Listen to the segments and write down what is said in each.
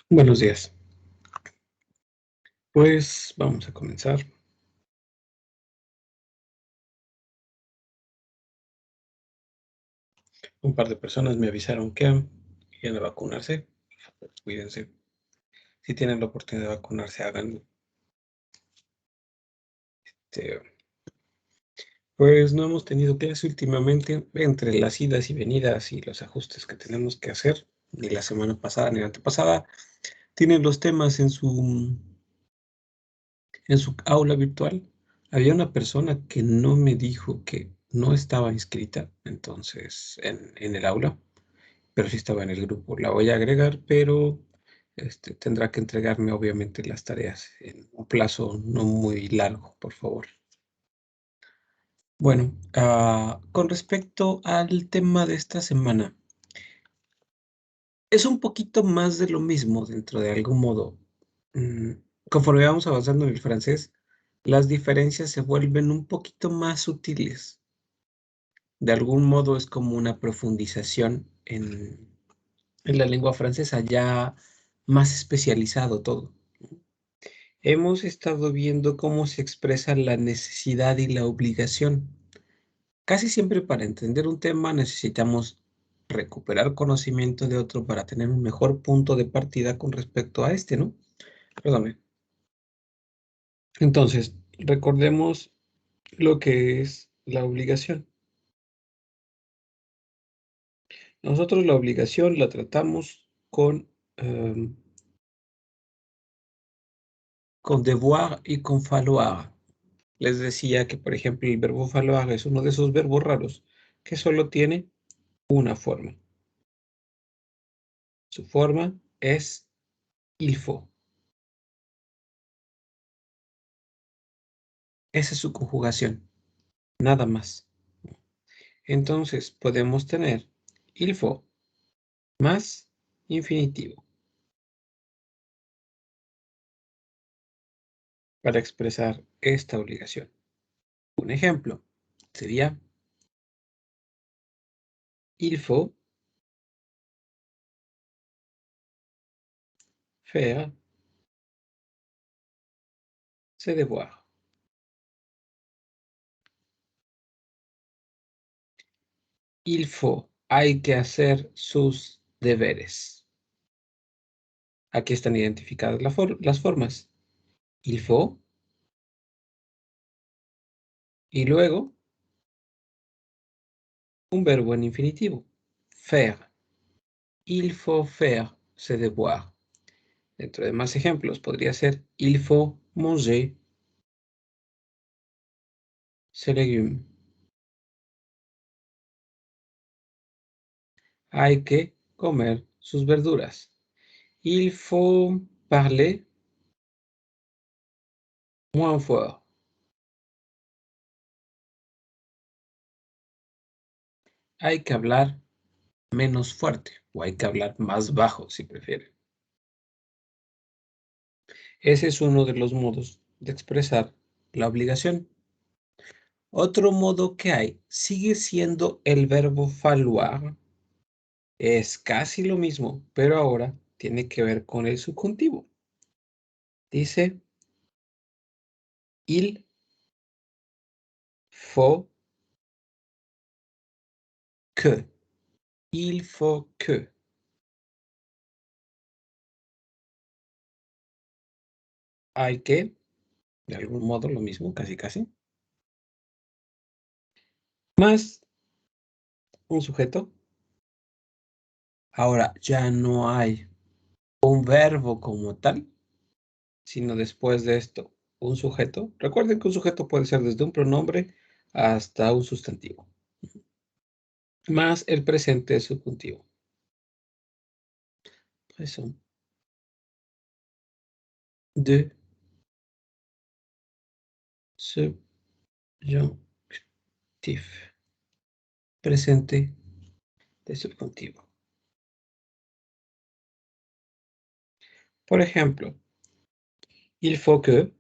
Buenos días. Pues vamos a comenzar. Un par de personas me avisaron que iban a vacunarse. Cuídense. Si tienen la oportunidad de vacunarse, háganlo. Este, pues no hemos tenido clase últimamente entre las idas y venidas y los ajustes que tenemos que hacer. Ni la semana pasada ni la antepasada tienen los temas en su aula virtual. Había una persona que no me dijo que no estaba inscrita, entonces, en el aula, pero sí estaba en el grupo. La voy a agregar, pero tendrá que entregarme obviamente las tareas en un plazo no muy largo, por favor. Bueno, con respecto al tema de esta semana, es un poquito más de lo mismo dentro de algún modo. Mm, Conforme vamos avanzando en el francés, las diferencias se vuelven un poquito más sutiles. De algún modo es como una profundización en la lengua francesa, ya más especializado todo. Hemos estado viendo cómo se expresa la necesidad y la obligación. Casi siempre para entender un tema necesitamos recuperar conocimiento de otro para tener un mejor punto de partida con respecto a este, ¿no? Perdón. Entonces, recordemos lo que es la obligación. Nosotros la obligación la tratamos con devoir y con falloir. Les decía que, por ejemplo, el verbo falloir es uno de esos verbos raros que solo tiene una forma. Su forma es il faut. Esa es su conjugación, nada más. Entonces podemos tener il faut más infinitivo para expresar esta obligación. Un ejemplo sería il faut faire ses devoirs. Il faut, hay que hacer sus deberes. Aquí están identificadas las formas. Il faut y luego un verbo en infinitivo. Faire. Il faut faire ses devoirs. Dentro de más ejemplos podría ser il faut manger ses légumes. Hay que comer sus verduras. Il faut parler moins fort. Hay que hablar menos fuerte o hay que hablar más bajo si prefiere. Ese es uno de los modos de expresar la obligación. Otro modo que hay sigue siendo el verbo falloir. Es casi lo mismo, pero ahora tiene que ver con el subjuntivo. Dice, il faut que. Il faut que. Hay que, de algún modo lo mismo, casi casi. Más un sujeto. Ahora ya no hay un verbo como tal, sino después de esto un sujeto. Recuerden que un sujeto puede ser desde un pronombre hasta un sustantivo. Más el presente subjuntivo. Eso. De subjunctif. Presente de subjuntivo. Por ejemplo, il faut que.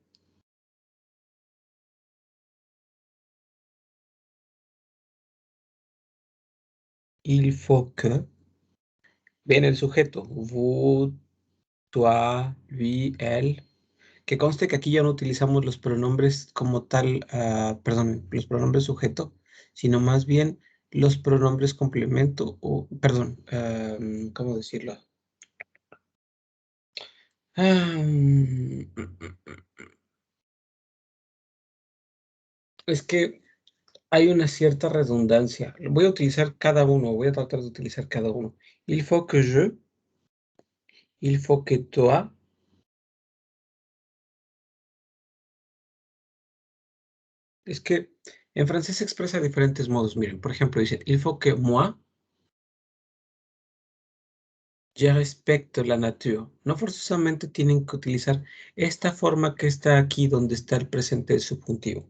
Il faut que. Viene el sujeto. Vous toi, lui, elle. Que conste que aquí ya no utilizamos los pronombres como tal, perdón, los pronombres sujeto, sino más bien los pronombres complemento o, perdón, ¿cómo decirlo? Am, es que hay una cierta redundancia. Voy a utilizar cada uno, voy a tratar de utilizar cada uno. Il faut que je, il faut que toi. Es que en francés se expresa de diferentes modos. Miren, por ejemplo, dice, il faut que moi, je respecte la nature. No forzosamente tienen que utilizar esta forma que está aquí donde está el presente subjuntivo.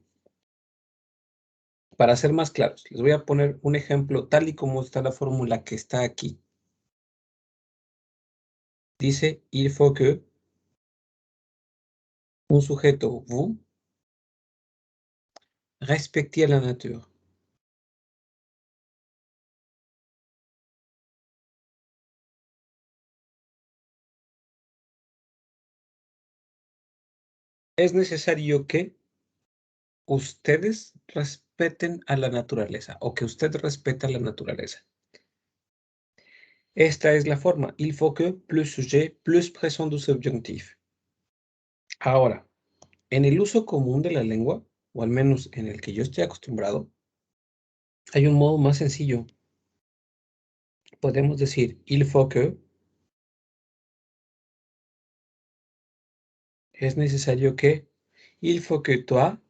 Para ser más claros, les voy a poner un ejemplo tal y como está la fórmula que está aquí. Dice, il faut que, un sujeto, vous, respectiez la nature. Es necesario que ustedes respeten a la naturaleza o que usted respete a la naturaleza. Esta es la forma. Il faut que plus sujet plus présent du subjuntif. Ahora, en el uso común de la lengua, o al menos en el que yo estoy acostumbrado, hay un modo más sencillo. Podemos decir il faut que, es necesario que, il faut que toi,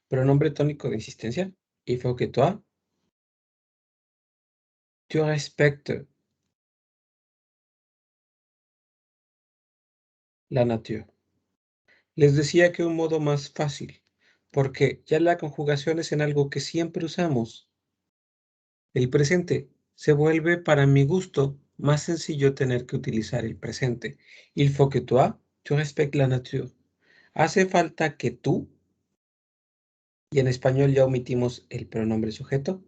pronombre tónico de insistencia, il faut que toi, tu respectes la nature. Les decía que un modo más fácil, porque ya la conjugación es en algo que siempre usamos. El presente se vuelve, para mi gusto, más sencillo tener que utilizar el presente. Il faut que toi, tu respectes la nature. Hace falta que tú, y en español ya omitimos el pronombre sujeto,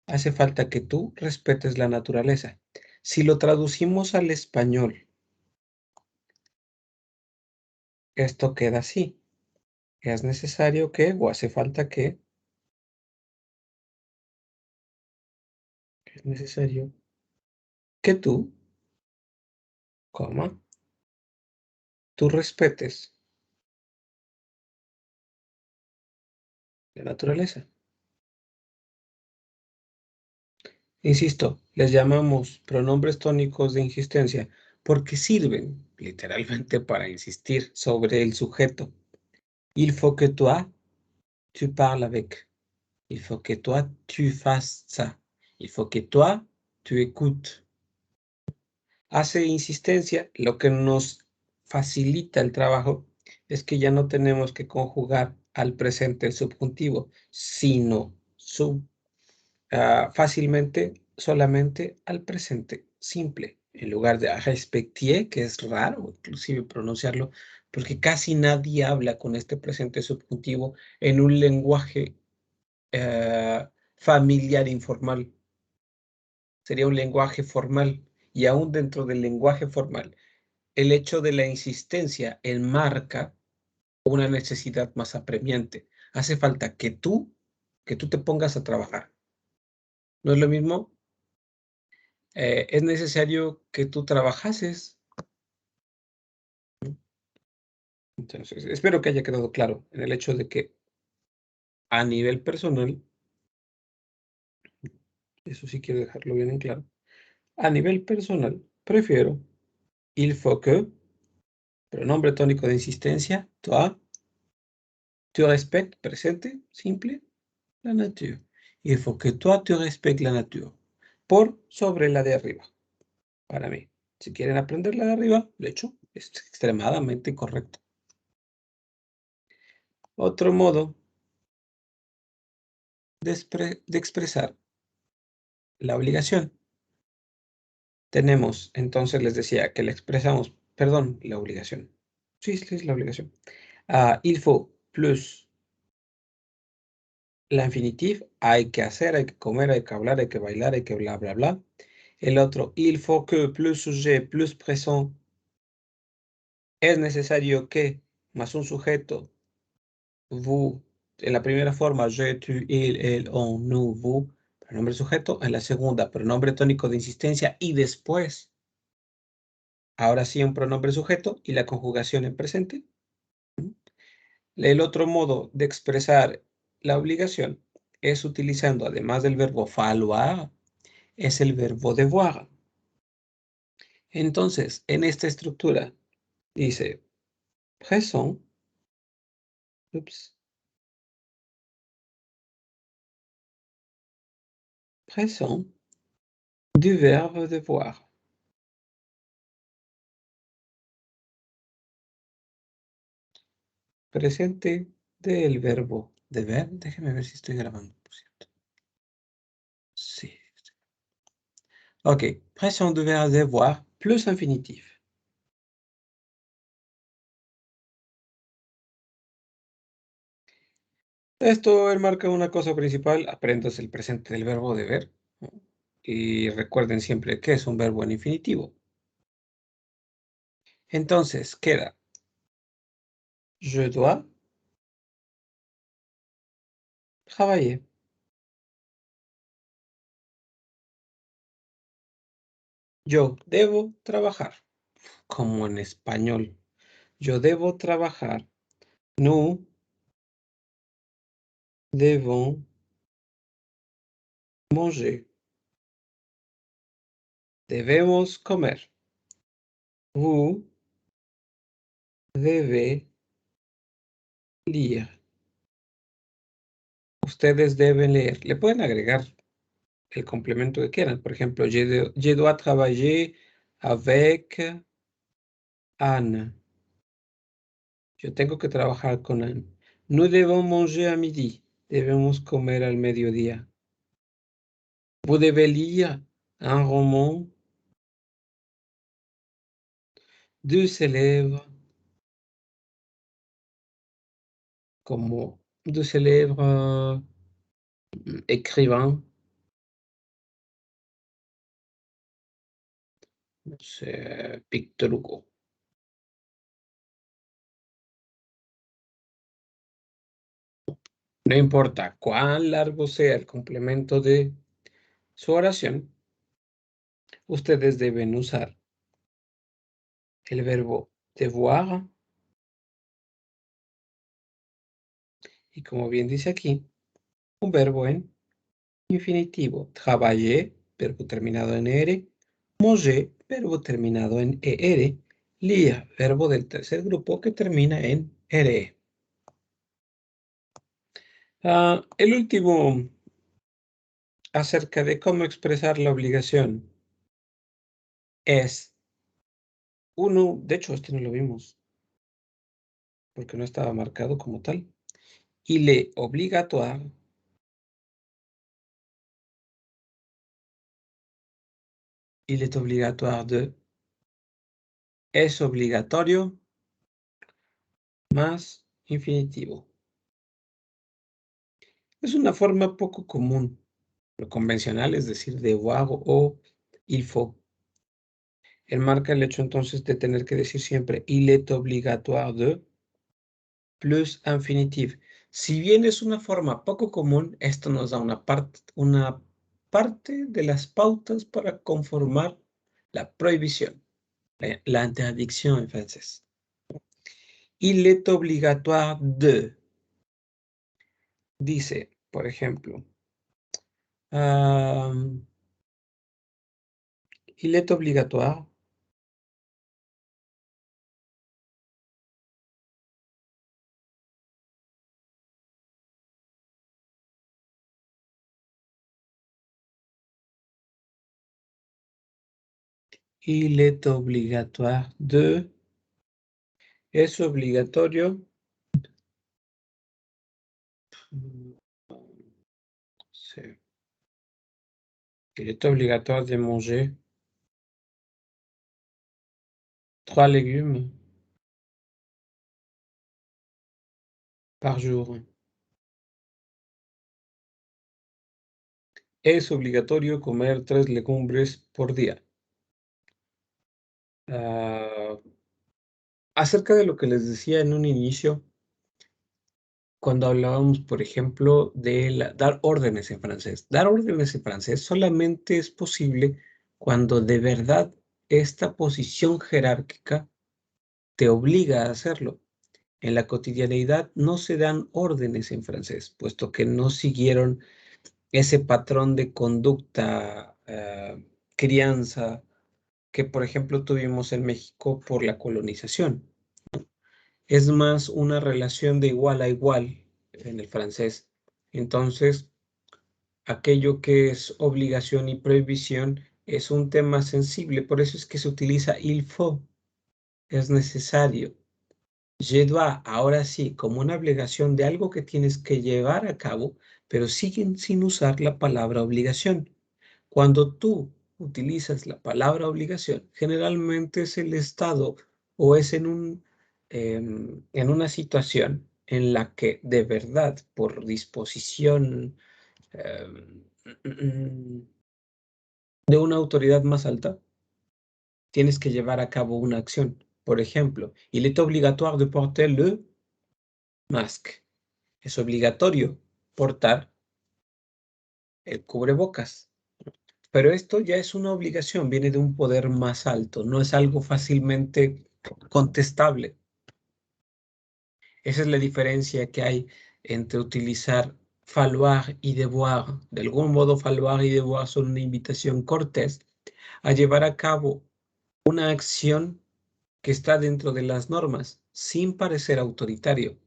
hace falta que tú respetes la naturaleza. Si lo traducimos al español, esto queda así. Es necesario que, o hace falta que, es necesario que tú, coma, tú respetes la naturaleza. Insisto, les llamamos pronombres tónicos de insistencia porque sirven literalmente para insistir sobre el sujeto. Il faut que toi, tu parles avec. Il faut que toi, tu fasses ça. Il faut que toi, tu écoutes. Hace insistencia, lo que nos facilita el trabajo es que ya no tenemos que conjugar al presente subjuntivo, sino fácilmente solamente al presente simple, en lugar de respectier, que es raro inclusive pronunciarlo, porque casi nadie habla con este presente subjuntivo en un lenguaje familiar informal. Sería un lenguaje formal, y aún dentro del lenguaje formal, el hecho de la insistencia enmarca una necesidad más apremiante. Hace falta que tú te pongas a trabajar. ¿No es lo mismo? Es necesario que tú trabajases. Entonces, espero que haya quedado claro en el hecho de que a nivel personal, eso sí quiero dejarlo bien en claro, a nivel personal, prefiero il faut que, pronombre tónico de insistencia, toi, tu respectes, presente, simple, la nature. Il faut que toi, tu respectes la nature. Por sobre la de arriba, para mí. Si quieren aprender la de arriba, de hecho, es extremadamente correcto. Otro modo de expresar la obligación. Tenemos, entonces les decía que le expresamos, perdón, la obligación. Sí, sí, es la obligación. Il faut plus la infinitive, hay que hacer, hay que comer, hay que hablar, hay que bailar, hay que bla, bla, bla. El otro, il faut que plus sujet, plus présent, es necesario que, más un sujeto, vous, en la primera forma, je, tu, il, on, nous, vous, pronombre sujeto, en la segunda, pronombre tónico de insistencia y después, ahora sí, un pronombre sujeto y la conjugación en presente. El otro modo de expresar la obligación es utilizando, además del verbo falloir, es el verbo devoir. Entonces, en esta estructura dice présent, ups, présent du verbe devoir. Presente del verbo deber. Déjeme ver si estoy grabando, por cierto. Sí. Ok, présent du verbe devoir plus infinitif. Esto enmarca una cosa principal. Aprendas el presente del verbo deber, ¿no? Y recuerden siempre que es un verbo en infinitivo. Entonces queda je dois travailler. Yo debo trabajar, como en español. Yo debo trabajar. Nous devons manger. Debemos comer. Vous devez lire. Ustedes deben leer. Le pueden agregar el complemento que quieran. Por ejemplo, je dois travailler avec Anne. Yo tengo que trabajar con Anne. Nous devons manger à midi. Debemos comer al mediodía. Vous devez lire un roman. Deux élèves. Como deux élèves écrivains. C'est Victor Hugo. No importa cuán largo sea el complemento de su oración, ustedes deben usar el verbo devoir y, como bien dice aquí, un verbo en infinitivo. Travailler, verbo terminado en er, manger, verbo terminado en er, lire, verbo del tercer grupo que termina en ere. El último acerca de cómo expresar la obligación es uno, de hecho este no lo vimos porque no estaba marcado como tal. Il est obligatoire de, es obligatorio, más infinitivo. Es una forma poco común. Lo convencional es decir devoir o il faut. Enmarca el hecho entonces de tener que decir siempre il est obligatoire de plus infinitif. Si bien es una forma poco común, esto nos da una parte de las pautas para conformar la prohibición, la interdicción en francés. Il est obligatoire de. Dice, por ejemplo, il est obligatoire il est obligatoire de, es obligatorio, sí. Il est obligatoire de manger 3 légumes par jour. Es obligatorio comer 3 legumbres por día. Acerca de lo que les decía en un inicio, cuando hablábamos, por ejemplo, de dar órdenes en francés. Dar órdenes en francés solamente es posible cuando de verdad esta posición jerárquica te obliga a hacerlo. En la cotidianeidad no se dan órdenes en francés, puesto que no siguieron ese patrón de conducta, crianza, que por ejemplo tuvimos en México por la colonización. Es más una relación de igual a igual en el francés. Entonces, aquello que es obligación y prohibición es un tema sensible, por eso es que se utiliza il faut, es necesario. Je dois, ahora sí, como una obligación de algo que tienes que llevar a cabo, pero siguen sin usar la palabra obligación. Cuando tú utilizas la palabra obligación, generalmente es el Estado o es en una situación en la que de verdad, por disposición de una autoridad más alta, tienes que llevar a cabo una acción. Por ejemplo, il est obligatoire de porter le masque. Es obligatorio portar el cubrebocas. Pero esto ya es una obligación, viene de un poder más alto, no es algo fácilmente contestable. Esa es la diferencia que hay entre utilizar falloir y devoir. De algún modo, falloir y devoir son una invitación cortés a llevar a cabo una acción que está dentro de las normas, sin parecer autoritario.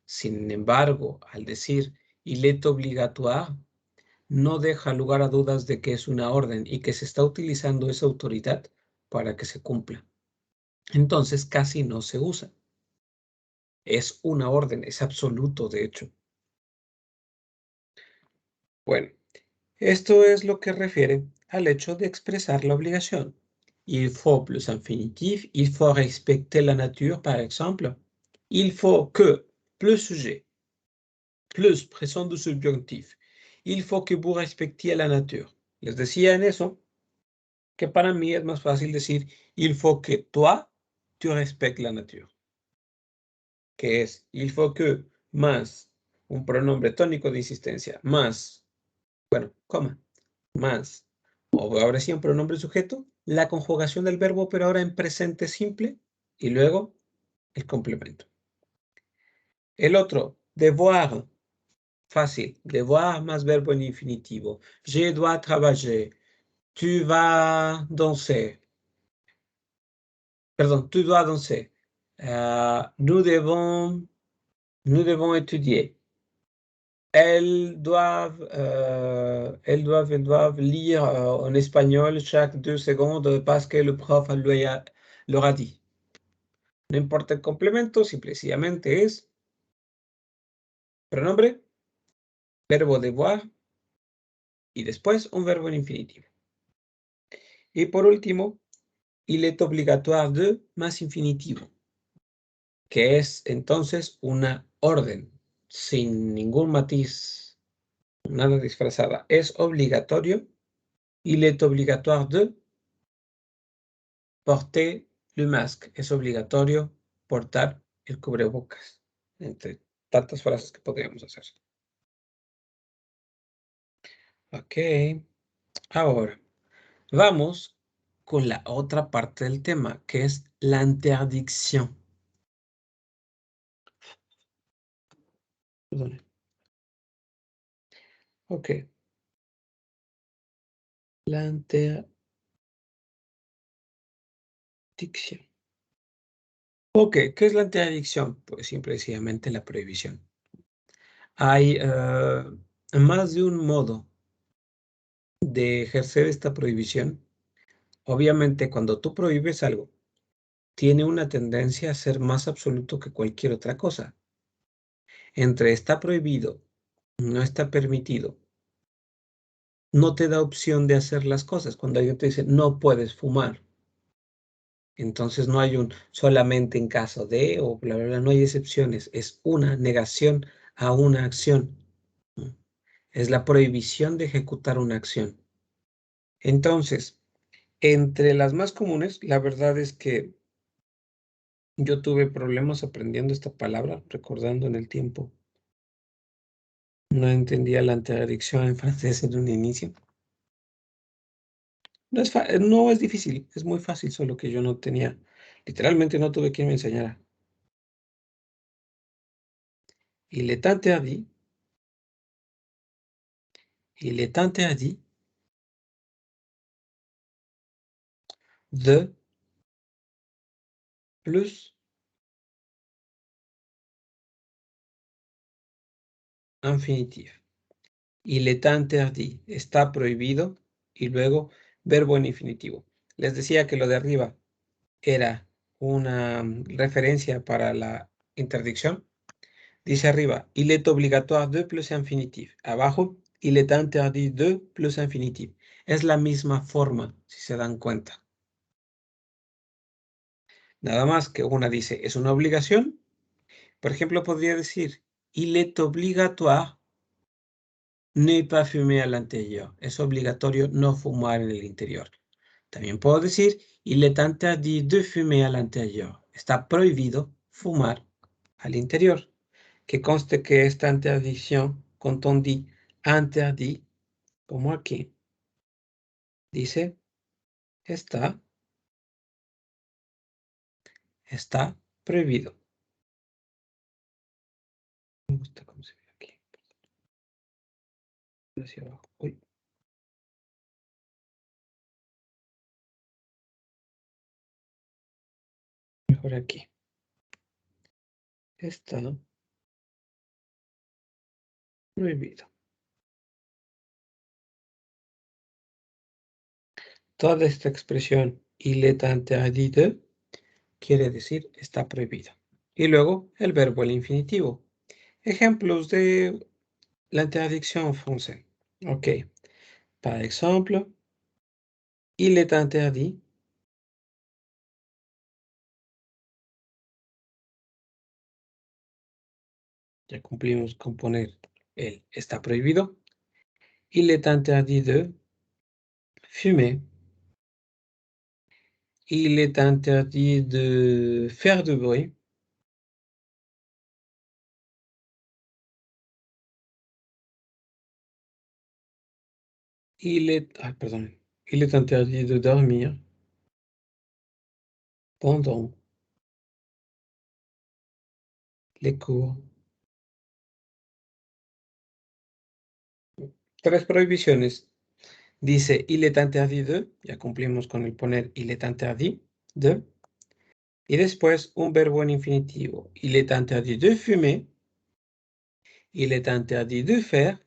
Sin embargo, al decir il est obligatoire, no deja lugar a dudas de que es una orden y que se está utilizando esa autoridad para que se cumpla. Entonces casi no se usa. Es una orden, es absoluto, de hecho. Bueno, esto es lo que refiere al hecho de expresar la obligación. Il faut plus infinitif, il faut respecter la nature, par exemple. Il faut que, plus sujet, plus présent du subjonctif. Il faut que vous respectiez la nature. Les decía en eso que para mí es más fácil decir il faut que toi, tu respectes la nature, que es il faut que más un pronombre tónico de insistencia, más, bueno, coma, más, o ahora sí un pronombre sujeto, la conjugación del verbo, pero ahora en presente simple, y luego el complemento. El otro, devoir, fácil, devoir más verbo en infinitivo. Je dois travailler, tu vas danser. Pardon, tu dois danser. Nous devons étudier. Elles doivent lire en espagnol chaque 2 secondes parce que le prof leur a dit. No importa el complemento, simplemente es pronombre, verbo devoir y después un verbo en infinitivo. Y por último, il est obligatoire de más infinitivo, que es entonces una orden, sin ningún matiz, nada disfrazada. Es obligatorio, il est obligatoire de porter le masque. Es obligatorio portar el cubrebocas, entre tantas frases que podríamos hacer. Ok, ahora vamos con la otra parte del tema, que es la interdicción. Perdón. Ok. La interdicción. Ok, ¿qué es la interdicción? Pues simple y sencillamente la prohibición. Hay más de un modo de ejercer esta prohibición. Obviamente, cuando tú prohíbes algo, tiene una tendencia a ser más absoluto que cualquier otra cosa. Entre está prohibido, no está permitido, no te da opción de hacer las cosas. Cuando alguien te dice, no puedes fumar, entonces no hay un solamente en caso de o bla, bla, bla, no hay excepciones. Es una negación a una acción. Es la prohibición de ejecutar una acción. Entonces, entre las más comunes, la verdad es que Yo tuve problemas aprendiendo esta palabra, recordando en el tiempo. No entendía la antedicción en francés en un inicio. No es difícil, es muy fácil, solo que yo no tenía, literalmente no tuve quien me enseñara. Il est interdit, il est interdit de plus infinitif. Il est interdit, está prohibido, y luego verbo en infinitivo. Les decía que lo de arriba era una referencia para la interdicción. Dice arriba, il est obligatoire de plus infinitif. Abajo, il est interdit de plus infinitif. Es la misma forma, si se dan cuenta. Nada más que una dice, es una obligación. Por ejemplo, podría decir, il est obligatoire ne pas fumer à l'intérieur. Es obligatorio no fumar en el interior. También puedo decir, il est interdit de fumer à l'intérieur. Está prohibido fumar al interior. Que conste que esta interdicción, quand on dit interdit, como aquí, dice, está prohibido. Me gusta cómo se ve aquí. Hacia abajo. Uy, mejor aquí. Está prohibido. Toda esta expresión il est interdit de quiere decir está prohibido. Y luego el verbo, el infinitivo. Ejemplos de la interdicción en francés. Ok. Par exemple, il est interdit. Ya cumplimos con poner el está prohibido. Il est interdit de fumer. Il est interdit de faire du bruit. Il est interdit de dormir pendant les cours. Tres prohibiciones. Dice, il est interdit de, ya cumplimos con el poner il est interdit de, y después un verbo en infinitivo. Il est interdit de fumer, il est interdit de faire,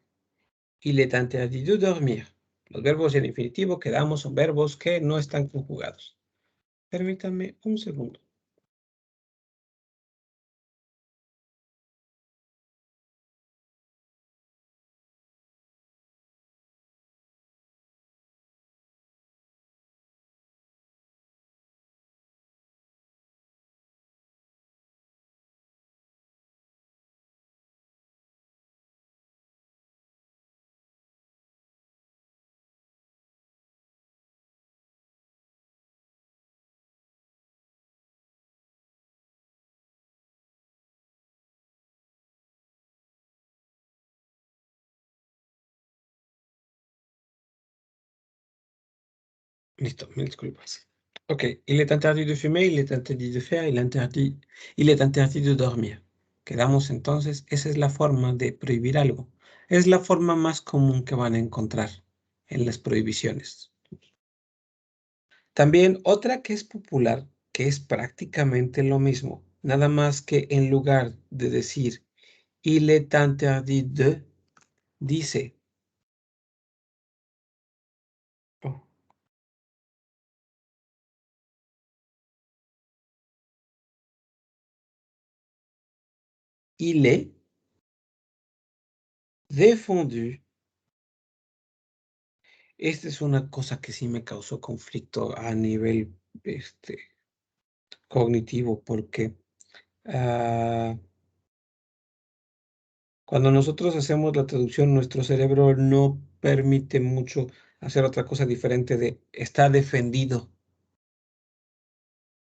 il est interdit de dormir. Los verbos en infinitivo que damos son verbos que no están conjugados. Permítanme un segundo. Listo, mil disculpas. Ok, il est interdit de fumer, il est interdit de faire, il est interdit de dormir. Quedamos entonces, esa es la forma de prohibir algo. Es la forma más común que van a encontrar en las prohibiciones. También otra que es popular, que es prácticamente lo mismo, nada más que en lugar de decir il est interdit de, dice oh, il est défendu. Esta es una cosa que sí me causó conflicto a nivel cognitivo, porque cuando nosotros hacemos la traducción, nuestro cerebro no permite mucho hacer otra cosa diferente de está defendido,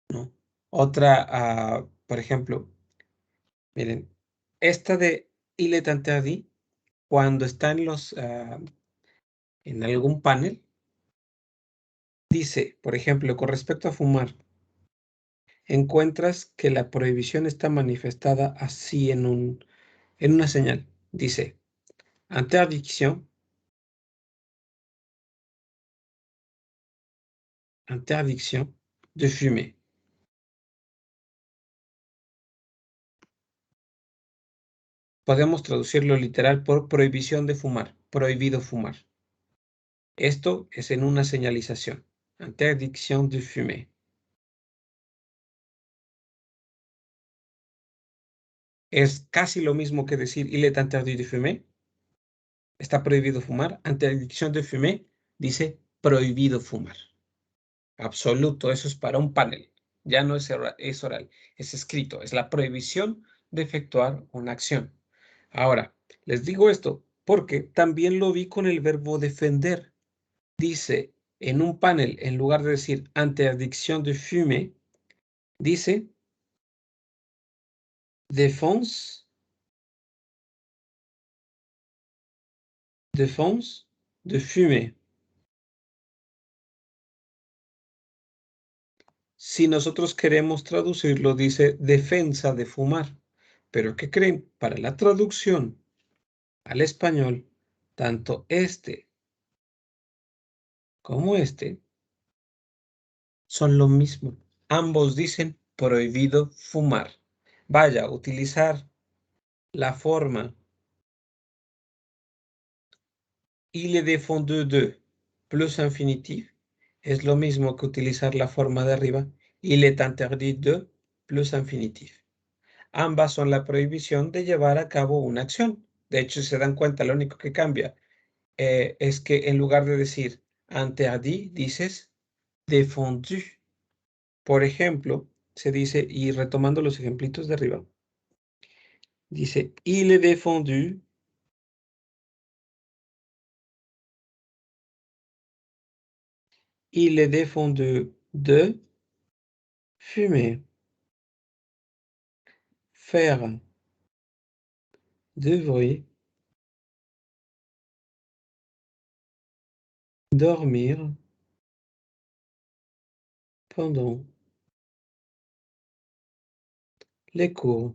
¿no? Otra, por ejemplo, miren, esta de il est interdit, cuando está en algún panel, dice, por ejemplo, con respecto a fumar, encuentras que la prohibición está manifestada así en una señal. Dice, interdiction, interdiction de fumer. Podemos traducirlo literal por prohibición de fumar, prohibido fumar. Esto es en una señalización. Interdiction de fumer. Es casi lo mismo que decir il est interdit de fumer. Está prohibido fumar. Interdiction de fumer dice prohibido fumar. Absoluto, eso es para un panel. Ya no es oral, es escrito. Es la prohibición de efectuar una acción. Ahora, les digo esto porque también lo vi con el verbo defender. Dice en un panel, en lugar de decir interdiction de fumer, dice défense de fumer. Si nosotros queremos traducirlo, dice defensa de fumar. Pero ¿qué creen? Para la traducción al español, tanto este como este son lo mismo. Ambos dicen prohibido fumar. Vaya, utilizar la forma il est défendu de plus infinitif es lo mismo que utilizar la forma de arriba il est interdit de plus infinitif. Ambas son la prohibición de llevar a cabo una acción. De hecho, si se dan cuenta, lo único que cambia es que en lugar de decir interdit, dices défendu. Por ejemplo, se dice, y retomando los ejemplitos de arriba, dice il est défendu de fumer, faire de bruit, dormir pendant les cours.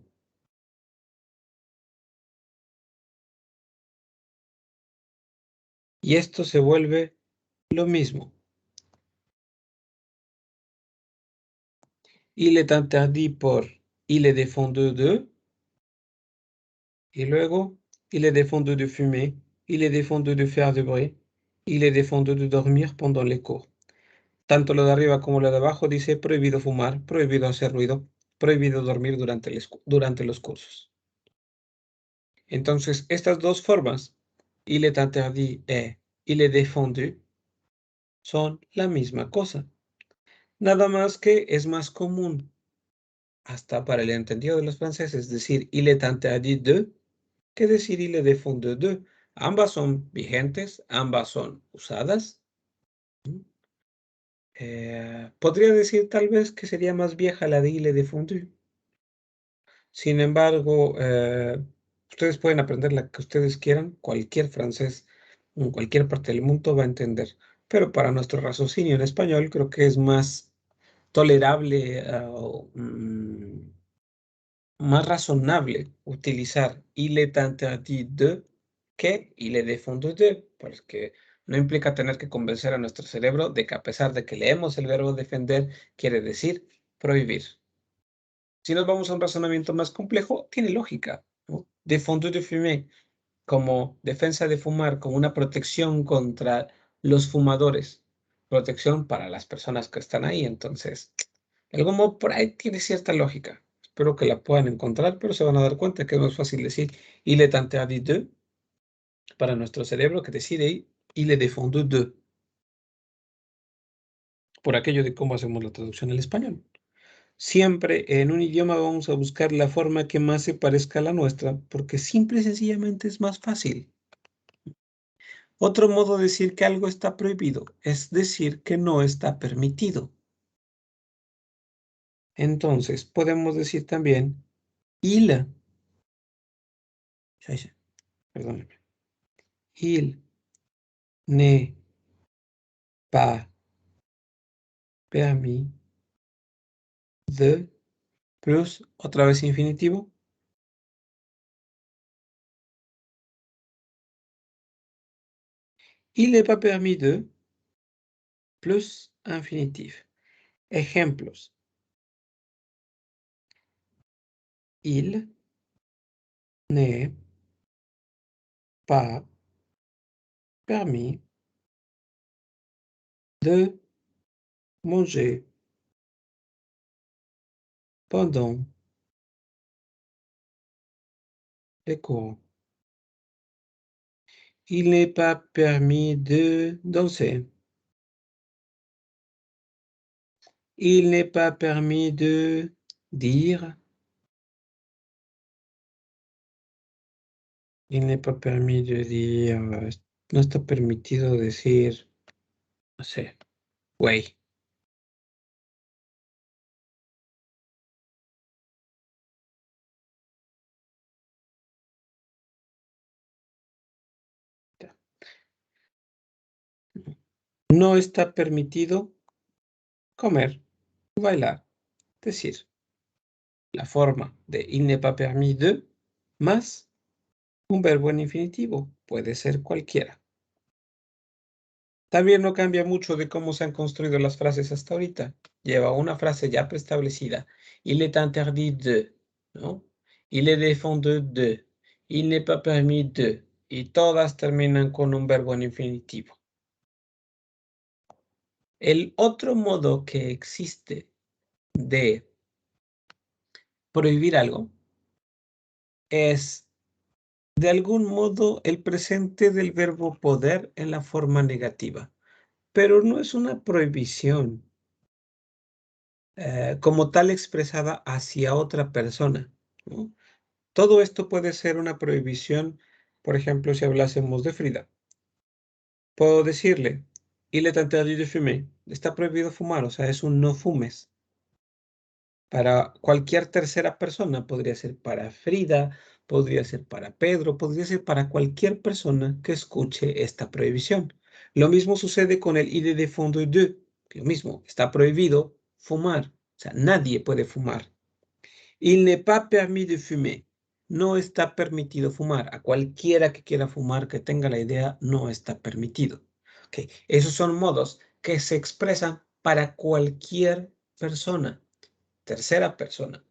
Y esto se vuelve lo mismo. Il est interdit por il est défendu de, y luego il est défendu de fumer, il est défendu de faire du bruit, il est défendu de dormir pendant les cours. Tanto lo de arriba como lo de abajo dice prohibido fumar, prohibido hacer ruido, prohibido dormir durante los cursos. Entonces, estas dos formas, il est interdit et il est défendu, son la misma cosa. Nada más que es más común, hasta para el entendido de los franceses, decir il est interdit de, que decir il est défendu de. Ambas son vigentes, ambas son usadas. Podría decir tal vez que sería más vieja la de il est défendu. Sin embargo, ustedes pueden aprender la que ustedes quieran, cualquier francés en cualquier parte del mundo va a entender. Pero para nuestro raciocinio en español creo que es más tolerable más razonable utilizar il est interdit de que il est défendu de, porque no implica tener que convencer a nuestro cerebro de que a pesar de que leemos el verbo defender, quiere decir prohibir. Si nos vamos a un razonamiento más complejo, tiene lógica, ¿no? Défendu de fumer, como defensa de fumar, como una protección contra los fumadores, protección para las personas que están ahí. Entonces, de algún modo por ahí tiene cierta lógica. Espero que la puedan encontrar, pero se van a dar cuenta que es más fácil decir il est interdit de para nuestro cerebro que decir il est défendu de, por aquello de cómo hacemos la traducción al español. Siempre en un idioma vamos a buscar la forma que más se parezca a la nuestra, porque simple y sencillamente es más fácil. Otro modo de decir que algo está prohibido es decir que no está permitido. Entonces, podemos decir también il. Perdónenme. Il n'est pas permis de plus, otra vez infinitivo. Il n'est pas permis de plus infinitif. Ejemplos. Il n'est pas permis de manger pendant les cours. Il n'est pas permis de danser. Il n'est pas permis de dire. Il n'est pas permis de dire. No está permitido decir. No sé. Güey. No está permitido comer, bailar. Decir, la forma de il n'est pas permis de más un verbo en infinitivo. Puede ser cualquiera. También no cambia mucho de cómo se han construido las frases hasta ahorita. Lleva una frase ya preestablecida. Il est interdit de, ¿no? Il est défendu de. Il n'est pas permis de. Y todas terminan con un verbo en infinitivo. El otro modo que existe de prohibir algo es, de algún modo, el presente del verbo poder en la forma negativa. Pero no es una prohibición como tal expresada hacia otra persona, ¿no? Todo esto puede ser una prohibición, por ejemplo, si hablásemos de Frida. Puedo decirle, il est interdit de fumer. Está prohibido fumar, o sea, es un no fumes. Para cualquier tercera persona, podría ser para Frida, podría ser para Pedro, podría ser para cualquier persona que escuche esta prohibición. Lo mismo sucede con el il est défendu de. Lo mismo, está prohibido fumar. O sea, nadie puede fumar. Il n'est pas permis de fumer. No está permitido fumar. A cualquiera que quiera fumar, que tenga la idea, no está permitido. Okay. Esos son modos que se expresan para cualquier persona. Tercera persona.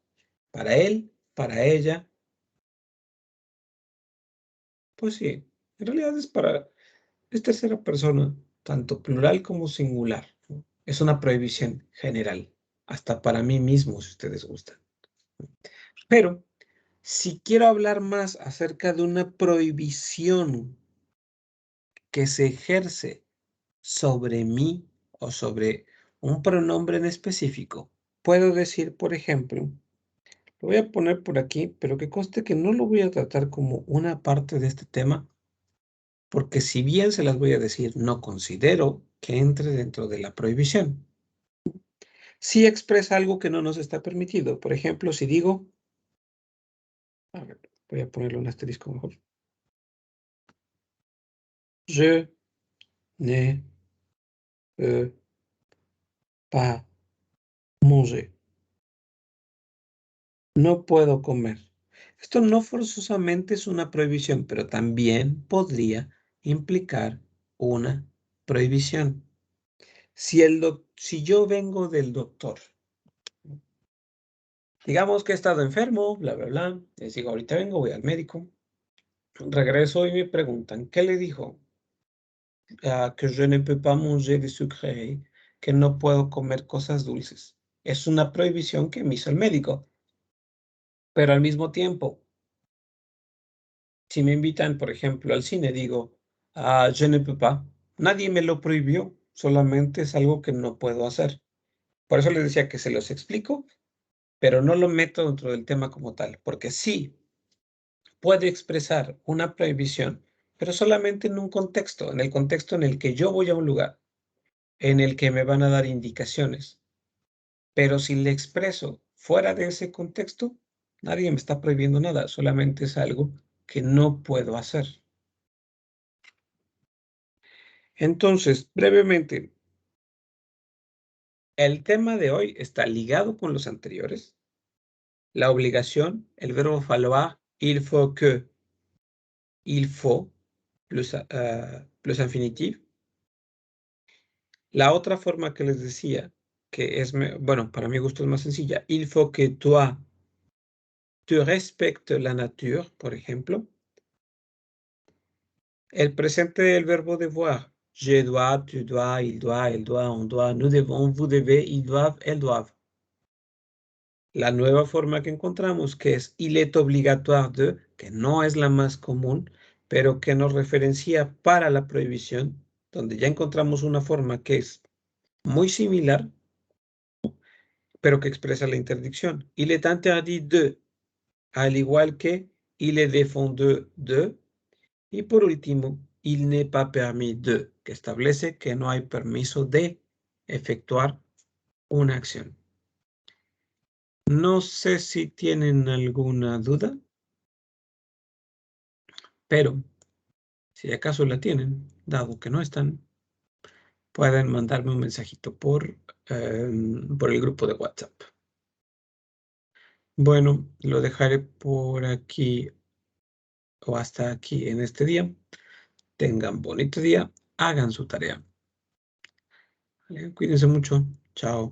Para él, para ella. Pues sí, en realidad es tercera persona, tanto plural como singular, ¿no? Es una prohibición general, hasta para mí mismo, si ustedes gustan. Pero si quiero hablar más acerca de una prohibición que se ejerce sobre mí o sobre un pronombre en específico, puedo decir, por ejemplo, lo voy a poner por aquí, pero que conste que no lo voy a tratar como una parte de este tema, porque si bien se las voy a decir, no considero que entre dentro de la prohibición. Sí expresa algo que no nos está permitido. Por ejemplo, si digo, a ver, voy a ponerle un asterisco mejor. Je n'ai pas mangé. No puedo comer. Esto no forzosamente es una prohibición, pero también podría implicar una prohibición. Si yo vengo del doctor, digamos que he estado enfermo, bla, bla, bla, les digo, ahorita vengo, voy al médico, regreso y me preguntan, ¿qué le dijo? Que je ne peux pas manger de sucreries, que no puedo comer cosas dulces. Es una prohibición que me hizo el médico, pero al mismo tiempo, si me invitan, por ejemplo, al cine, digo, je ne peux pas. Nadie me lo prohibió, solamente es algo que no puedo hacer. Por eso les decía que se los explico, pero no lo meto dentro del tema como tal, porque sí puede expresar una prohibición, pero solamente en un contexto, en el contexto en el que yo voy a un lugar, en el que me van a dar indicaciones. Pero si le expreso fuera de ese contexto, nadie me está prohibiendo nada, solamente es algo que no puedo hacer. Entonces, brevemente, el tema de hoy está ligado con los anteriores. La obligación, el verbo falloir, il faut que, il faut, plus infinitif. La otra forma que les decía, que es, bueno, para mi gusto es más sencilla, il faut que toi, tu respectes la nature, por ejemplo. El presente del verbo devoir, je dois, tu dois, il doit, elle doit, on doit, nous devons, vous devez, ils doivent, elles doivent. La nueva forma que encontramos, que es il est obligatoire de, que no es la más común, pero que nos referencia para la prohibición, donde ya encontramos una forma que es muy similar, pero que expresa la interdicción. Il est interdit de, al igual que il est défendu de. Y por último, il n'est pas permis de, que establece que no hay permiso de efectuar una acción. No sé si tienen alguna duda, pero si acaso la tienen, dado que no están, pueden mandarme un mensajito por el grupo de WhatsApp. Bueno, lo dejaré por aquí o hasta aquí en este día. Tengan bonito día, hagan su tarea. Cuídense mucho. Chao.